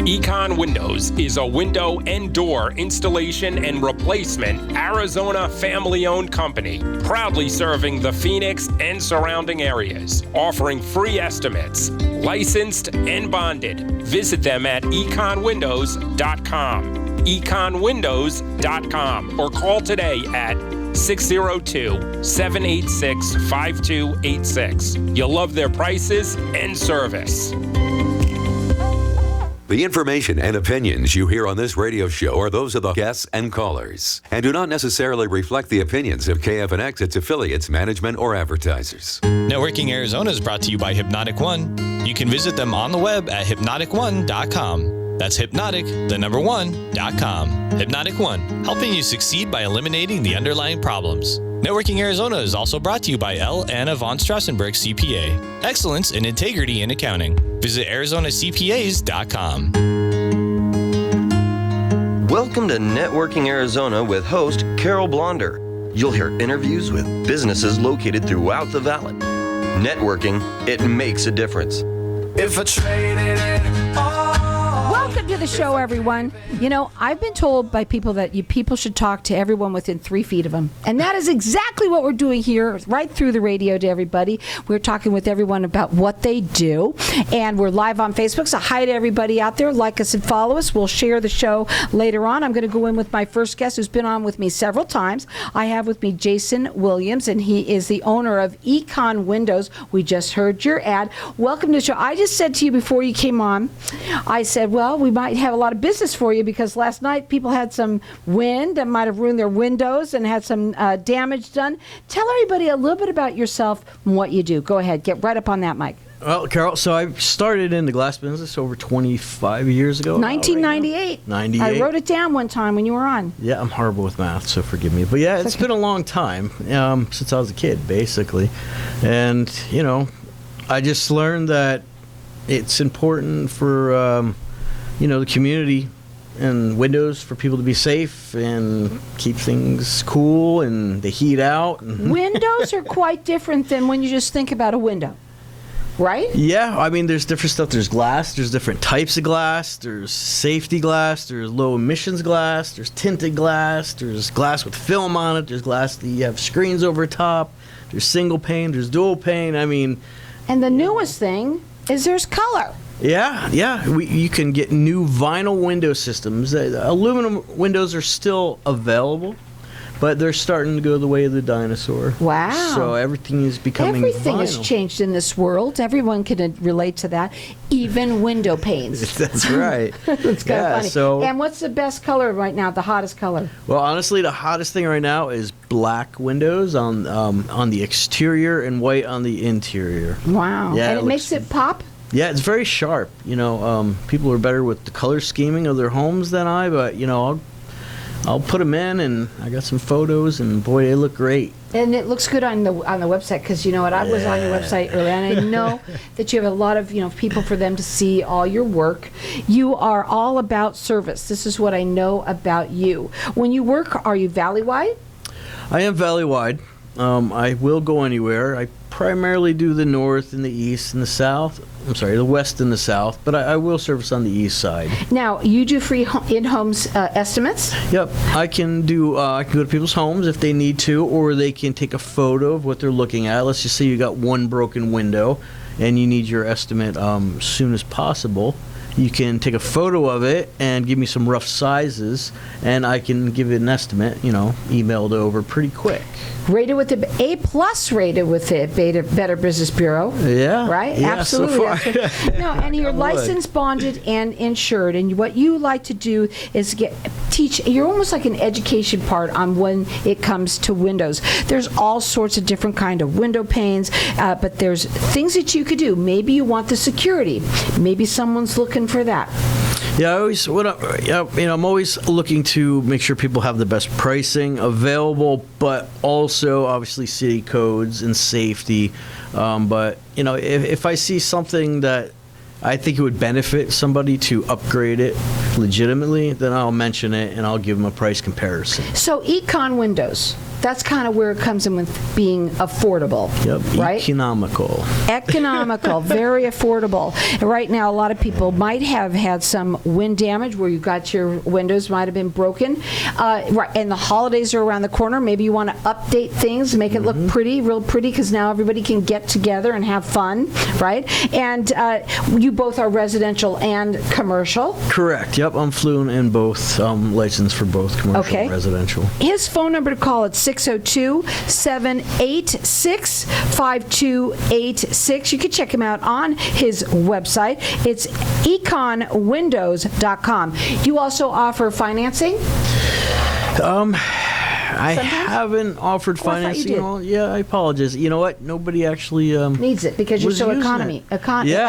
Econ Windows is a window and door installation and replacement Arizona family-owned company, proudly serving the Phoenix and surrounding areas, offering free estimates, licensed and bonded. Visit them at econwindows.com, econwindows.com, or call today at 602-786-5286. You'll love their prices and service. The information and opinions you hear on this radio show are those of the guests and callers and do not necessarily reflect the opinions of KFNX, its affiliates, management, or advertisers. Networking Arizona is brought to you by Hypnotic One. You can visit them on the web at hypnotic1.com. That's hypnotic1.com. Hypnotic One, helping you succeed by eliminating the underlying problems. Networking Arizona is also brought to you by L. Anna von Strassenberg CPA. Excellence in integrity in accounting. Visit ArizonaCPAs.com. Welcome to Networking Arizona with host Carol Blonder. You'll hear interviews with businesses located throughout the valley. Networking, it makes a difference. If I traded it all. Welcome to the show, everyone. You know, I've been told by people that people should talk to everyone within 3 feet of them. And that is exactly what we're doing here, right through the radio to everybody. We're talking with everyone about what they do. And we're live on Facebook, so hi to everybody out there. Like us and follow us. We'll share the show later on. I'm going to go in with my first guest, who's been on with me several times. I have with me Jason Williams, and he is the owner of Econ Windows. We just heard your ad. Welcome to the show. I just said to you before you came on, I said, well, we might have a lot of business for you because last night people had some wind that might have ruined their windows and had some damage done. Tell everybody a little bit about yourself and what you do. Go ahead. Get right up on that mic. Well, Carol, so I started in the glass business over 25 years ago. 1998. 98. I wrote it down one time when you were on. Yeah, I'm horrible with math, so forgive me. But yeah, it's been a long time, since I was a kid, basically. And, you know, I just learned that it's important for, the community and windows for people to be safe and keep things cool and the heat out. Windows are quite different than when you just think about a window, right? Yeah, I mean, there's different stuff. There's glass. There's different types of glass. There's safety glass. There's low emissions glass. There's tinted glass. There's glass with film on it. There's glass that you have screens over top. There's single pane. There's dual pane. I mean... And the newest thing is there's color. Yeah. You can get new vinyl window systems. Aluminum windows are still available, but they're starting to go the way of the dinosaur. Wow. So everything is becoming Everything vinyl. has changed in this world. Everyone can relate to that. Even window panes. That's right. It's kind of funny. So, and what's the best color right now, the hottest color? Well, honestly, the hottest thing right now is black windows on the exterior and white on the interior. Wow. Yeah, and it makes it pop? Yeah, it's very sharp. People are better with the color scheming of their homes than I, but, I'll put them in, and I got some photos, and boy, they look great. And it looks good on the website, because you know what, I was on your website earlier, and I know that you have a lot of people for them to see all your work. You are all about service. This is what I know about you. When you work, are you valley-wide? I am valley-wide. I will go anywhere. I primarily do the north and the east and the south. I'm sorry, the west and the south, but I will service on the east side. Now, you do free in-homes estimates? Yep, I can go to people's homes if they need to, or they can take a photo of what they're looking at. Let's just say you got one broken window and you need your estimate as soon as possible. You can take a photo of it and give me some rough sizes, and I can give it an estimate, emailed over pretty quick. Rated with the A+ rated with the Better Business Bureau. Yeah. Right? Yeah, absolutely. So far. No, and you're licensed, bonded, and insured. And what you like to do is teach. You're almost like an education part on when it comes to windows. There's all sorts of different kind of window panes, but there's things that you could do. Maybe you want the security. Maybe someone's looking for that. Yeah, I'm always looking to make sure people have the best pricing available, but also obviously city codes and safety. But if I see something that I think it would benefit somebody to upgrade it, legitimately, then I'll mention it and I'll give them a price comparison. So Econ Windows, that's kind of where it comes in with being affordable, right? Economical, very affordable. And right now, a lot of people might have had some wind damage where you got your windows might have been broken. Right, and the holidays are around the corner. Maybe you want to update things, make it look pretty, real pretty, because now everybody can get together and have fun, right? And you both are residential and commercial. Correct. Yep, I'm fluent in both. I'm licensed for both commercial and residential. His phone number to call is 602-786-5286. You can check him out on his website. It's econwindows.com. You also offer financing? I haven't offered financing. I apologize. You know what? Nobody actually needs it because you're so economical.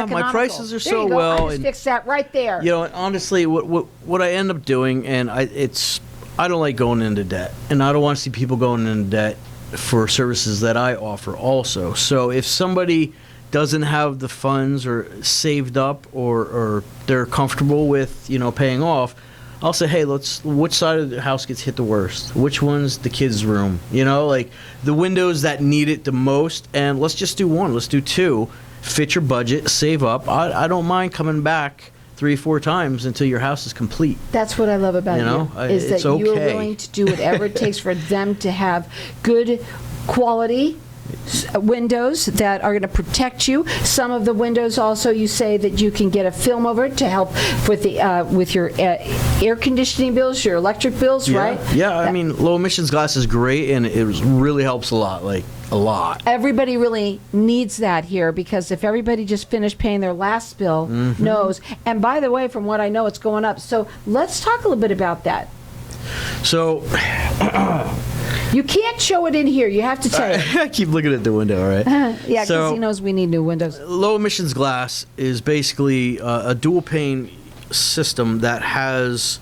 My prices are so well. well. I just fixed that right there. You know, honestly, what I end up doing, and I don't like going into debt, and I don't want to see people going into debt for services that I offer also. So if somebody doesn't have the funds or saved up or they're comfortable with, paying off, I'll say, hey, which side of the house gets hit the worst? Which one's the kids' room? Like the windows that need it the most, and let's just do one. Let's do two. Fit your budget, save up. I don't mind coming back 3-4 times until your house is complete. That's what I love about you is that you're willing to do whatever it takes for them to have good quality windows that are going to protect you. Some of the windows also, you say that you can get a film over it to help with the with your air conditioning bills, your electric bills, right? Yeah, I mean, low emissions glass is great, and it really helps a lot, like a lot. Everybody really needs that here, because if everybody just finished paying their last bill, knows. And by the way, from what I know, it's going up. So let's talk a little bit about that. So you can't show it in here. You have to tell it. I keep looking at the window, right? Yeah, because he knows we need new windows. Low emissions glass is basically a dual pane system that has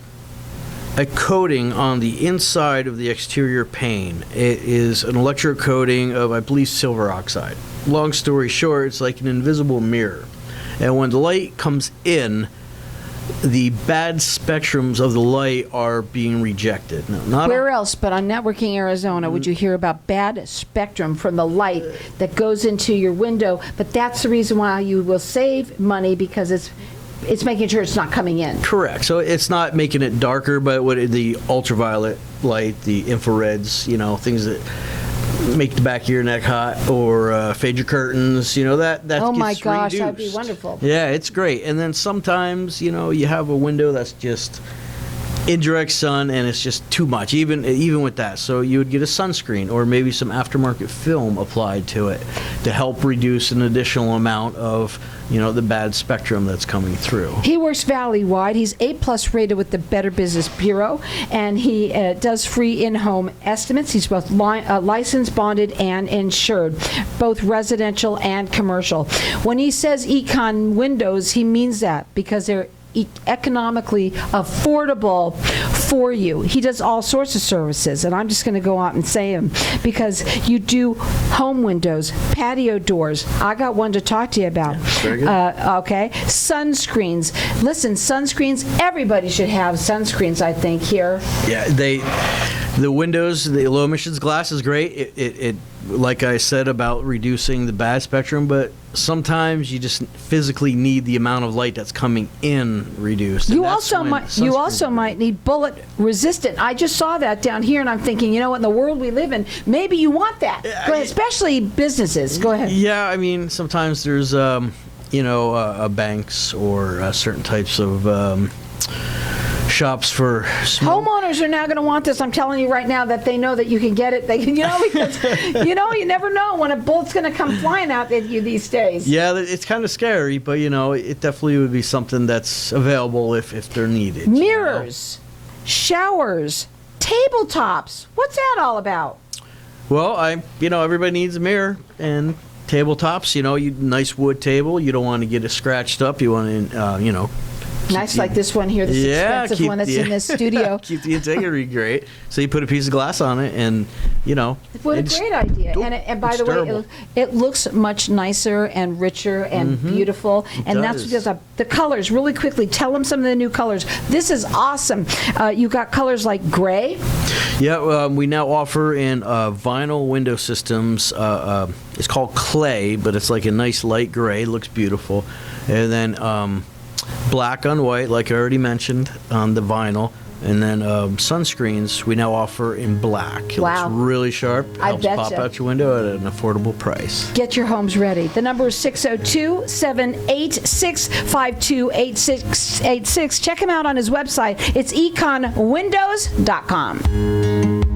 a coating on the inside of the exterior pane. It is an electro coating of, I believe, silver oxide. Long story short, it's like an invisible mirror. And when the light comes in, the bad spectrums of the light are being rejected. Now, where else but on Networking Arizona would you hear about bad spectrum from the light that goes into your window? But that's the reason why you will save money, because it's making sure it's not coming in. Correct. So it's not making it darker, but the ultraviolet light, the infrareds, things that make the back of your neck hot, or fade your curtains, that oh my gets gosh, reduced. that'd be wonderful. Yeah, it's great. And then sometimes, you have a window that's just indirect sun and it's just too much, even with that. So you would get a sunscreen or maybe some aftermarket film applied to it to help reduce an additional amount of the bad spectrum that's coming through. He works valley-wide. He's A+ rated with the Better Business Bureau, and he does free in-home estimates. He's both licensed, bonded, and insured, both residential and commercial. When he says Econ Windows, he means that because they're economically affordable for you. He does all sorts of services, and I'm just going to go out and say them, because you do home windows, patio doors. I got one to talk to you about. Very good. Okay. Sunscreens. Listen, sunscreens, everybody should have sunscreens, I think, here. Yeah, the windows, the low emissions glass is great. It like I said about reducing the bad spectrum, but sometimes you just physically need the amount of light that's coming in reduced. You also might need bullet resistant. I just saw that down here, and I'm thinking, what in the world we live in? Maybe you want that, especially businesses. Go ahead. Yeah, I mean, sometimes there's banks or certain types of shops for homeowners are now going to want this. I'm telling you right now that they know that you can get it. They can, because you never know when a bullet's going to come flying out at you these days. Yeah, it's kind of scary, but it definitely would be something that's available if they're needed. Mirrors, showers, tabletops. What's that all about? Well, everybody needs a mirror, and tabletops. Nice wood table. You don't want to get it scratched up. You want to Nice, like this one here, this expensive one that's in this studio. Keep the integrity great. So you put a piece of glass on it, and what a great idea! And by the way, it looks much nicer and richer and beautiful. And that's because the colors. Really quickly, tell them some of the new colors. This is awesome. You got colors like gray. Yeah, we now offer in vinyl window systems. It's called clay, but it's like a nice light gray. It looks beautiful. And then black on white, like I already mentioned, on the vinyl. And then sunscreens we now offer in black. It looks really sharp. Helps pop out your window at an affordable price. Get your homes ready. The number is 602-786-5286. Check him out on his website. It's econwindows.com.